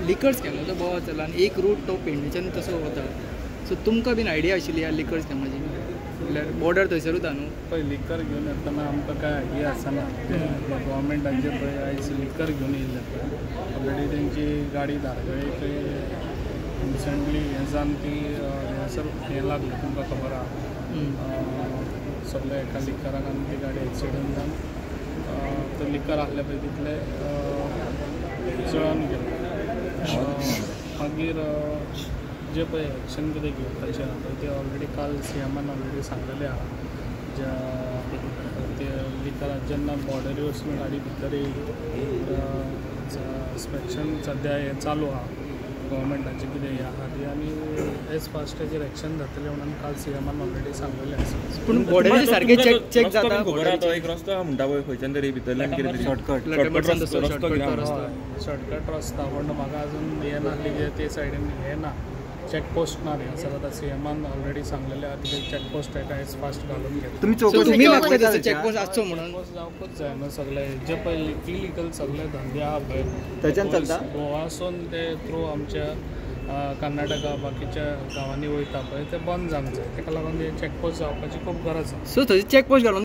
लिकर स्कॅमाचो बोवाळ चला आनी एक रूट तो पेडणेच्यान तसो वता. सो तुमकां बीन आयडिया आशिल्ली ह्या लिकर स्कॅमाची? म्हणल्यार बॉर्डर थंयसरूच आहा न्हू. पळय लिकर घेवन येतना आमकां काय हे आसना गव्हर्मेंटाचे पळय आयज लिकर घेवन येयले पळय ऑलरेडी तेंची गाडी धारगळी रिसंटली हें जावन ती हेंसर हें लागलें तुमकां खबर आहा सगळे एका लिकराक आनी ती गाडी एक्सिडंट जावन तो लिकर आहले पळय तितले जळोन गेले. मागीर जे पळय एक्शन कितें घेवपाचें आहा पळय तें ऑलरेडी काल CMन ऑलरेडी सांगलेलें आहा. ज्या ते लिकराक जेन्ना बॉर्डरी वचून गाडी भितर येयली इन्स्पेक्शन सद्या हें चालू आहा गव्हर्मेंटाचें कितें हें आहा ती आनी एज फास्ट एज एक्शन जातलें म्हणून काल CMन ऑलरेडी सांगलेलें आसा. पूण बॉर्डरी सारकें चेक जाता. खबर आहा तो एक रस्तो आहा म्हणटा पळय खंयच्यान तरी भितरल्यान कितें तरी शॉर्टकट रस्ता पण म्हाका अजून हें नासली कित्याक ते सायडीन हें ना चॅकपोस्ट ना रे सर आतां CMन ऑलरेडी सांगलेलें आहा तिथे चॅकपोस्ट एका एज फास्ट घालून घेतला. तुम्ही मागता चॅकपोस्ट आसचो म्हणून जावपूच जाय न्हू सगळे जे पळय इलिगल सगळे धंदे आहा पळय थंयच्यान चलता. गोवासून ते थ्रू आमच्या कर्नाटका बाकीच्या गांवांनी वयता पळय ते बंद जावंक जाय. ताका लागून हे चॅकपोस्ट जावपाची खूब गरज आसा. सो थंय चॅकपोस्ट घालून